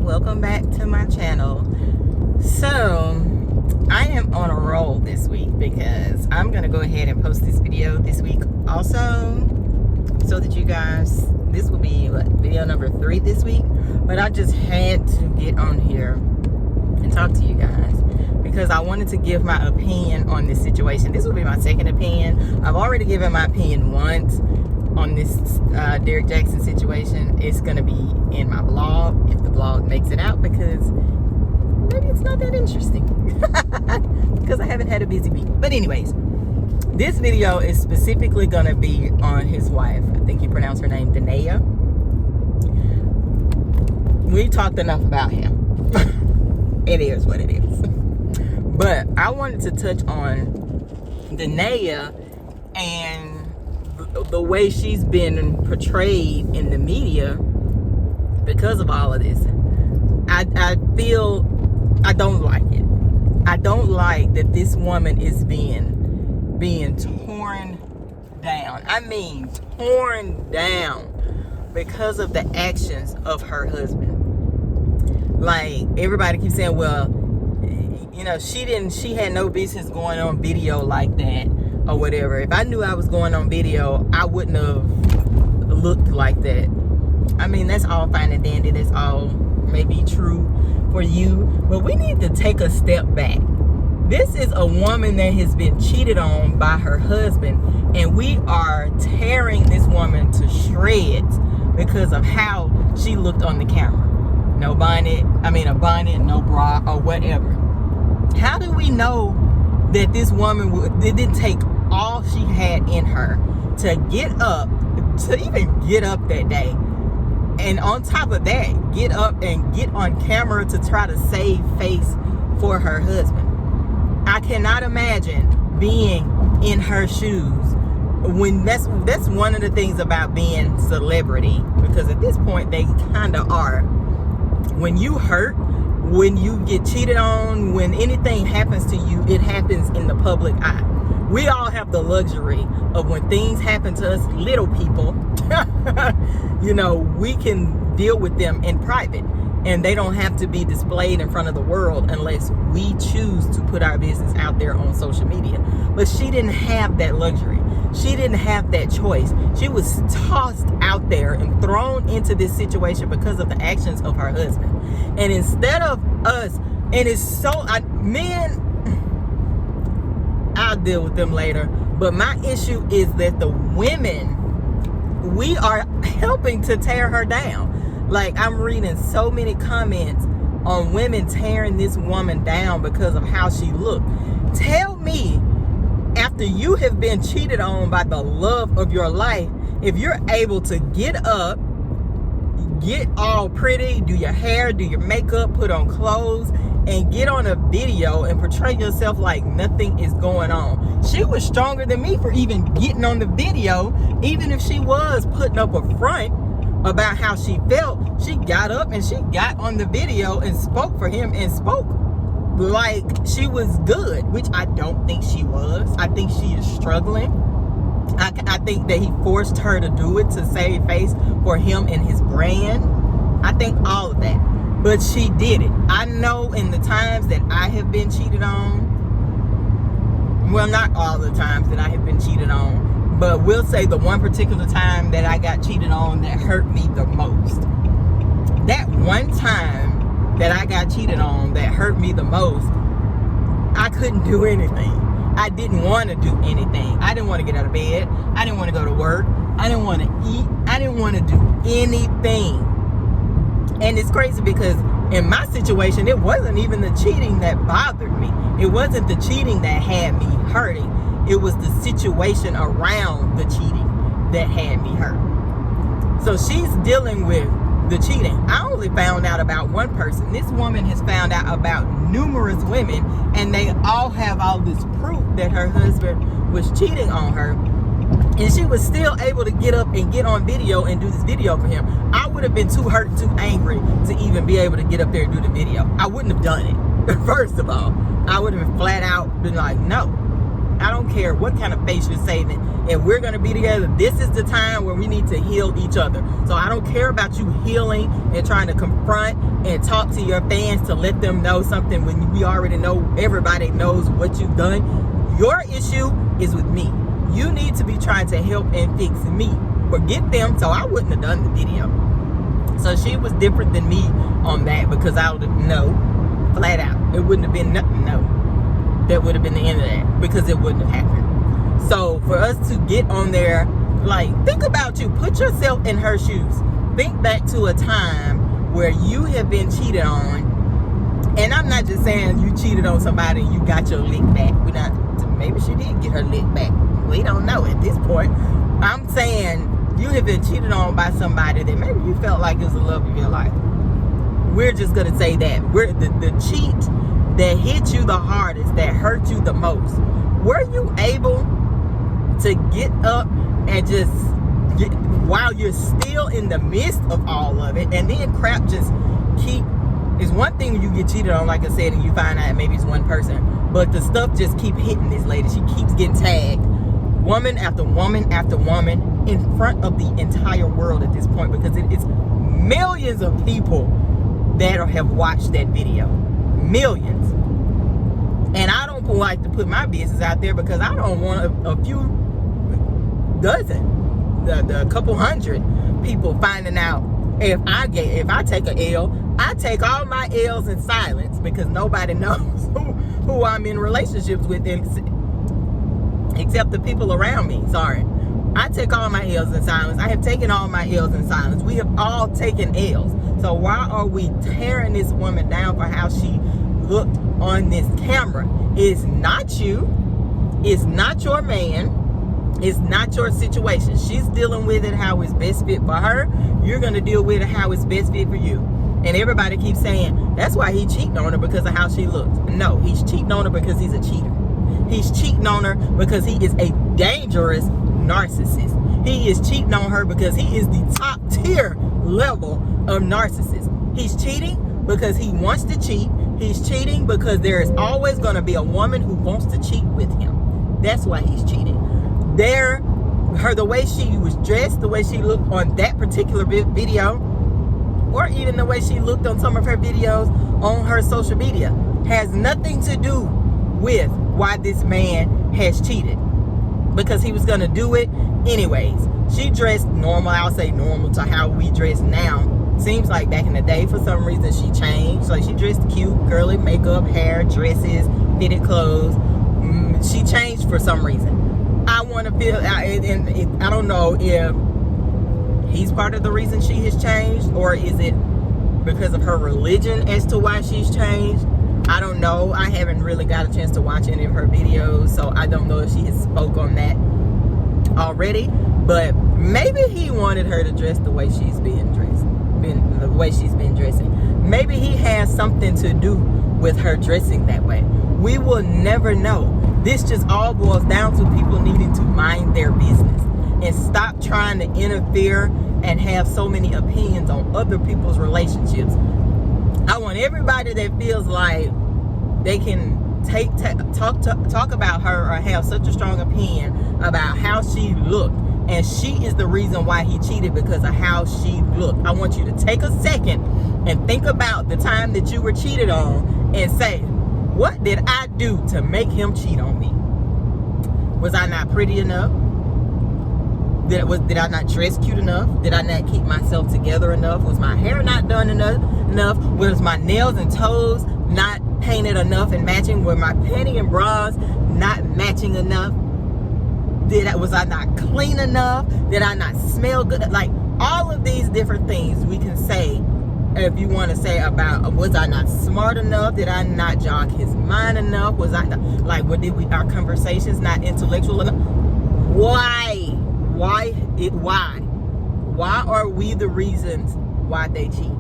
welcome back to my channel. So I am on a roll this week because I'm gonna go ahead and post this video this week also, so that you guys, this will be video number 3 this week, but I just had to get on here and talk to you guys because I wanted to give my opinion on this situation. This will be my second opinion. I've already given my opinion once on this Derrick Jaxn situation. It's gonna be in my blog if the blog makes it out, because maybe it's not that interesting because I haven't had a busy week. But anyways, this video is specifically gonna be on his wife. I think you pronounce her name Danae. We talked enough about him. It is what it is. But I wanted to touch on Danae and the way she's been portrayed in the media because of all of this. I feel I don't like it. I don't like that this woman is being torn down. I mean torn down because of the actions of her husband. Like, everybody keeps saying, well, you know, she had no business going on video like that or whatever. If I knew I was going on video, I wouldn't have looked like that. I mean, that's all fine and dandy. That's all maybe true for you. But we need to take a step back. This is a woman that has been cheated on by her husband, and we are tearing this woman to shreds because of how she looked on the camera. No bonnet, a bonnet, no bra, or whatever. How do we know that this woman, it didn't take all she had in her to get up, to even get up that day? And on top of that, get up and get on camera to try to save face for her husband. I cannot imagine being in her shoes. When that's one of the things about being celebrity, because at this point they kind of are. When you hurt, when you get cheated on, when anything happens to you, it happens in the public eye. We all have the luxury of when things happen to us little people, you know, we can deal with them in private, and they don't have to be displayed in front of the world unless we choose to put our business out there on social media. But she didn't have that luxury. She didn't have that choice. She was tossed out there and thrown into this situation because of the actions of her husband. And instead of us, and it's so, men, I'll deal with them later. But my issue is that the women, we are helping to tear her down. Like, I'm reading so many comments on women tearing this woman down because of how she looked. Tell me, after you have been cheated on by the love of your life, if you're able to get up, get all pretty, do your hair, do your makeup, put on clothes, and get on a video and portray yourself like nothing is going on. She was stronger than me for even getting on the video. Even if she was putting up a front about how she felt, she got up and she got on the video and spoke for him, and spoke like she was good, which I don't think she was. I think she is struggling. I think that he forced her to do it to save face for him and his brand. I think all of that. But she did it. I know in the times that I have been cheated on, well, not all the times that I have been cheated on, but we'll say the one particular time that I got cheated on that hurt me the most. That one time that I got cheated on that hurt me the most, I couldn't do anything. I didn't want to do anything. I didn't want to get out of bed. I didn't want to go to work. I didn't want to eat. I didn't want to do anything. And it's crazy because in my situation, it wasn't even the cheating that bothered me. It wasn't the cheating that had me hurting. It was the situation around the cheating that had me hurt. So she's dealing with the cheating. I only found out about one person. This woman has found out about numerous women, and they all have all this proof that her husband was cheating on her, and she was still able to get up and get on video and do this video for him. I would have been too hurt, too angry to even be able to get up there and do the video. I wouldn't have done it. First of all, I would have flat out been like, no. I don't care what kind of face you're saving. If we're going to be together, this is the time where we need to heal each other. So I don't care about you healing and trying to confront and talk to your fans to let them know something when we already know, everybody knows what you've done. Your issue is with me. You need to be trying to help and fix me. Forget them, so I wouldn't have done the video. So she was different than me on that, because I would have, no, flat out. It wouldn't have been nothing, no. That would have been the end of that, because it wouldn't have happened. So for us to get on there, like, think about you. Put yourself in her shoes. Think back to a time where you have been cheated on. And I'm not just saying you cheated on somebody and you got your lick back. Maybe she did get her lick back. We don't know at this point. I'm saying you have been cheated on by somebody that maybe you felt like it was the love of your life. We're just going to say that. We're the cheat that hit you the hardest, that hurt you the most. Were you able to get up and just get, while you're still in the midst of all of it, and then crap just keep, it's one thing when you get cheated on, like I said, and you find out maybe it's one person, but the stuff just keep hitting this lady. She keeps getting tagged, woman after woman after woman, in front of the entire world at this point, because it's millions of people that have watched that video. Millions. And I don't like to put my business out there, because I don't want a few dozen, a couple hundred people finding out. If I take an L, I take all my L's in silence, because nobody knows who I'm in relationships with, except the people around me. Sorry. I take all my L's in silence. I have taken all my L's in silence. We have all taken L's. So why are we tearing this woman down for how she looked on this camera? It's not you. It's not your man. It's not your situation. She's dealing with it how it's best fit for her. You're going to deal with it how it's best fit for you. And everybody keeps saying, that's why he cheating on her, because of how she looks. No, he's cheating on her because he's a cheater. He's cheating on her because he is a dangerous narcissist. He is cheating on her because he is the top tier level of narcissist. He's cheating because he wants to cheat. He's cheating because there is always going to be a woman who wants to cheat with him. That's why he's cheating. The way she was dressed, the way she looked on that particular video, or even the way she looked on some of her videos on her social media, has nothing to do with why this man has cheated, because he was going to do it anyways. She dressed normal. I'll say normal to how we dress now. Seems like back in the day, for some reason, she changed. So she dressed cute, girly makeup, hair, dresses, fitted clothes. She changed for some reason. I want to feel, and I don't know if he's part of the reason she has changed, or is it because of her religion as to why she's changed. I don't know. I haven't really got a chance to watch any of her videos, so I don't know if she has spoke on that already. But maybe he wanted her to dress the way she's been dressed, the way she's been dressing. Maybe he has something to do with her dressing that way. We will never know. This just all boils down to people needing to mind their business and stop trying to interfere and have so many opinions on other people's relationships. I want everybody that feels like they can talk about her or have such a strong opinion about how she looked, and she is the reason why he cheated because of how she looked. I want you to take a second and think about the time that you were cheated on and say, what did I do to make him cheat on me? Was I not pretty enough? Did I not dress cute enough? Did I not keep myself together enough? Was my hair not done enough? Was my nails and toes not painted enough and matching? Were my panty and bras not matching enough? Was I not clean enough? Did I not smell good? Like, all of these different things we can say, if you want to say about, was I not smart enough? Did I not jog his mind enough? Was I not, like, our conversations not intellectual enough? Why are we the reasons why they cheat?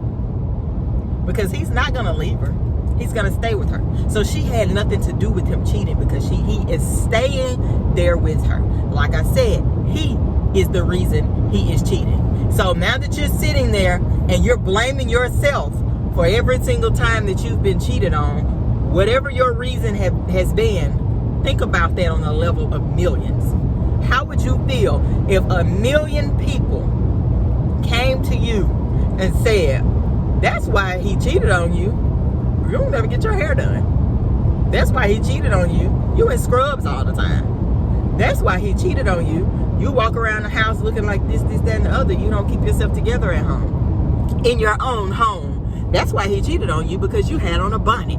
Because he's not going to leave her. He's going to stay with her. So she had nothing to do with him cheating, because he is staying there with her. Like I said, he is the reason he is cheating. So now that you're sitting there and you're blaming yourself for every single time that you've been cheated on, whatever your reason has been, think about that on the level of millions. How would you feel if 1 million people came to you and said, that's why he cheated on you. You don't never get your hair done. That's why he cheated on you. You in scrubs all the time. That's why he cheated on you. You walk around the house looking like this, that, and the other. You don't keep yourself together at home. In your own home. That's why he cheated on you, because you had on a bonnet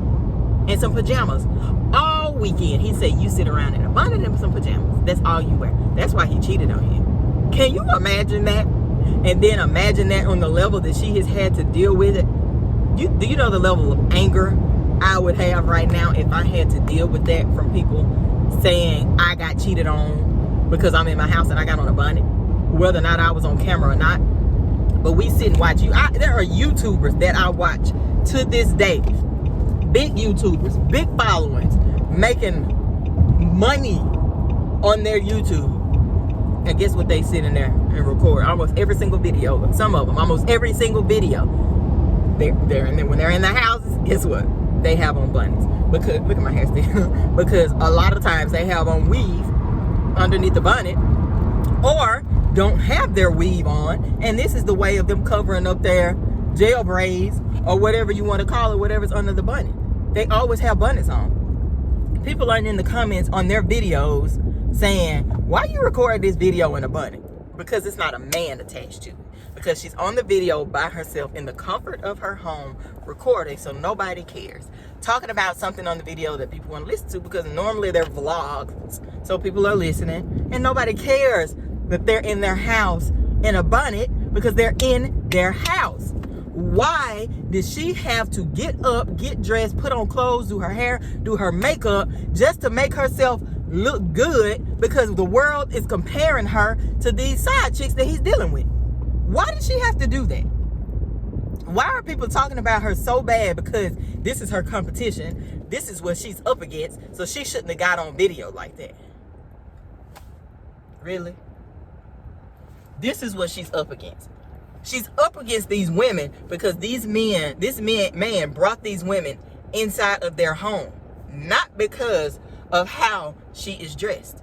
and some pajamas all weekend. He said you sit around in a bonnet and some pajamas. That's all you wear. That's why he cheated on you. Can you imagine that? And then imagine that on the level that she has had to deal with it. Do you know the level of anger I would have right now if I had to deal with that from people saying I got cheated on because I'm in my house and I got on a bonnet, whether or not I was on camera or not. But we sit and watch you. There are YouTubers that I watch to this day, big YouTubers, big followings, making money on their YouTube. And guess what? They sit in there and record almost every single video. Some of them, almost every single video. They're and then when they're in the houses, guess what? They have on buttons. Because look at my hair still. Because a lot of times they have on weave underneath the bonnet, or don't have their weave on, and this is the way of them covering up their jail braids or whatever you want to call it, whatever's under the bonnet. They always have bonnets on. People are in the comments on their videos saying, why you record this video in a bonnet? Because it's not a man attached to it. Because she's on the video by herself in the comfort of her home recording, so nobody cares. Talking about something on the video that people want to listen to, because normally they're vlogs, so people are listening, and nobody cares that they're in their house in a bonnet because they're in their house. Why did she have to get up, get dressed, put on clothes, do her hair, do her makeup, just to make herself look good, because the world is comparing her to these side chicks that he's dealing with? Why did she have to do that? Why are people talking about her so bad? Because this is her competition. This is what she's up against. So she shouldn't have got on video like that. Really? This is what she's up against. She's up against these women because this man brought these women inside of their home. Not because of how she is dressed.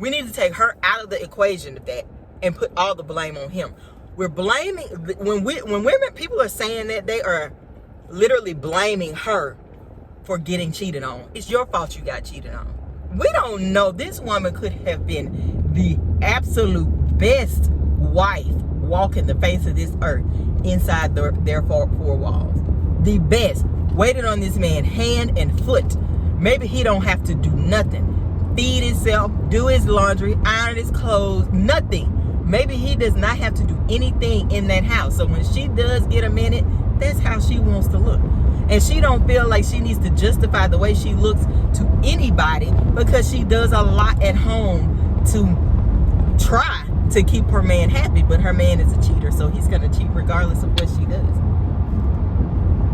We need to take her out of the equation of that and put all the blame on him. We're blaming, when women, people are saying that, they are literally blaming her for getting cheated on. It's your fault you got cheated on. We don't know. This woman could have been the absolute best wife walking the face of this earth inside their four walls. The best. Waited on this man hand and foot. Maybe he don't have to do nothing. Feed himself, do his laundry, iron his clothes, nothing. Maybe he does not have to do anything in that house. So when she does get a minute, that's how she wants to look. And she don't feel like she needs to justify the way she looks to anybody, because she does a lot at home to try to keep her man happy. But her man is a cheater, so he's going to cheat regardless of what she does.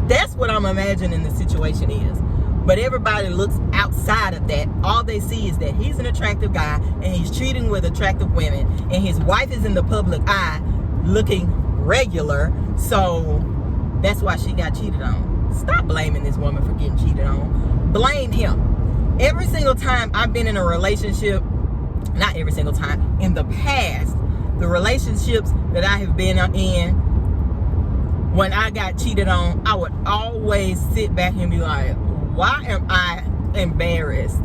That's what I'm imagining the situation is. But everybody looks outside of that. All they see is that he's an attractive guy and he's cheating with attractive women, and his wife is in the public eye looking regular. So that's why she got cheated on. Stop blaming this woman for getting cheated on. Blame him. Every single time I've been in a relationship, not every single time, in the past, the relationships that I have been in, when I got cheated on, I would always sit back and be like, why am I embarrassed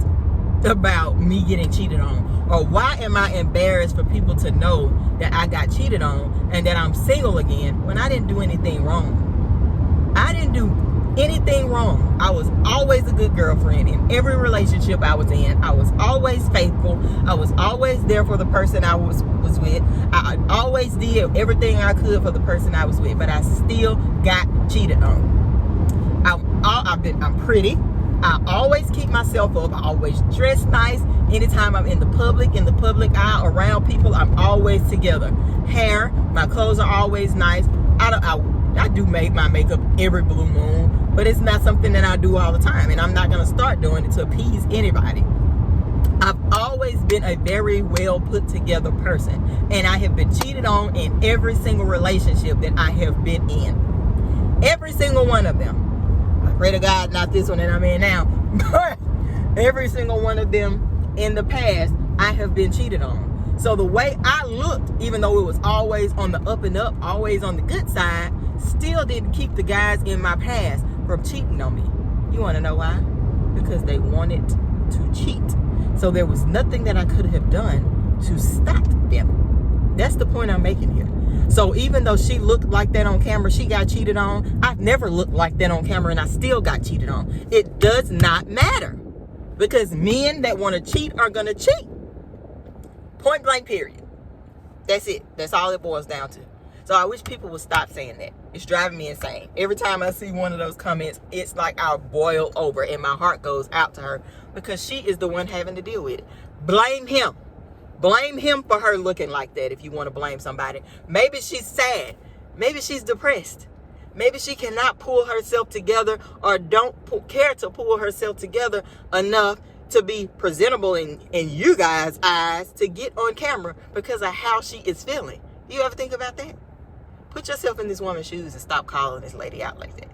about me getting cheated on? Or why am I embarrassed for people to know that I got cheated on and that I'm single again when I didn't do anything wrong? I didn't do anything wrong. I was always a good girlfriend in every relationship I was in. I was always faithful. I was always there for the person I was with. I always did everything I could for the person I was with, but I still got cheated on. I'm pretty. I always keep myself up. I always dress nice. Anytime I'm in the public eye, around people, I'm always together. Hair, my clothes are always nice. I do make my makeup every blue moon, but it's not something that I do all the time, and I'm not going to start doing it to appease anybody. I've always been a very well put together person, and I have been cheated on in every single relationship that I have been in. Every single one of them. I pray to God not this one that I'm in now, but every single one of them in the past, I have been cheated on. So the way I looked, even though it was always on the up and up, always on the good side, still didn't keep the guys in my past from cheating on me. You want to know why? Because they wanted to cheat. So there was nothing that I could have done to stop them. That's the point I'm making here. So even though she looked like that on camera, she got cheated on. I've never looked like that on camera and I still got cheated on. It does not matter. Because men that want to cheat are going to cheat. Point blank, period. That's it. That's all it boils down to. So I wish people would stop saying that. It's driving me insane. Every time I see one of those comments, it's like I'll boil over and my heart goes out to her because she is the one having to deal with it. Blame him. Blame him for her looking like that if you want to blame somebody. Maybe she's sad. Maybe she's depressed. Maybe she cannot pull herself together or don't care to pull herself together enough to be presentable in you guys' eyes to get on camera because of how she is feeling. You ever think about that? Put yourself in this woman's shoes and stop calling this lady out like that.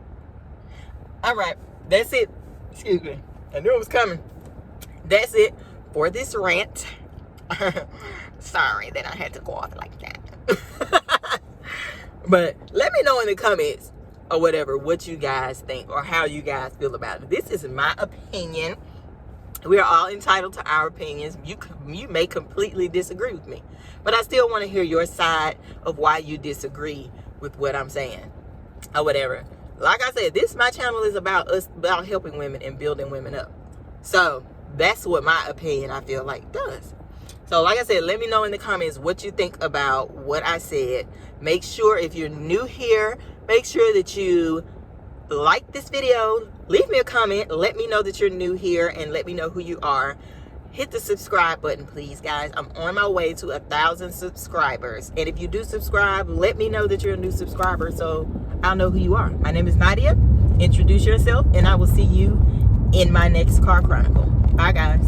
All right, that's it. Excuse me. I knew it was coming. That's it for this rant. Sorry that I had to go off like that. But let me know in the comments or whatever what you guys think or how you guys feel about it. This is my opinion. We are all entitled to our opinions. You may completely disagree with me, but I still want to hear your side of why you disagree with what I'm saying or whatever. Like I said, my channel is about helping women and building women up. So that's what my opinion, I feel like, does. So like I said, let me know in the comments what you think about what I said. Make sure if you're new here, make sure that you like this video, leave me a comment, let me know that you're new here and let me know who you are. Hit the subscribe button, please, guys. I'm on my way to 1,000 subscribers. And if you do subscribe, let me know that you're a new subscriber so I'll know who you are. My name is Nadia. Introduce yourself and I will see you in my next Car Chronicle. Bye, guys.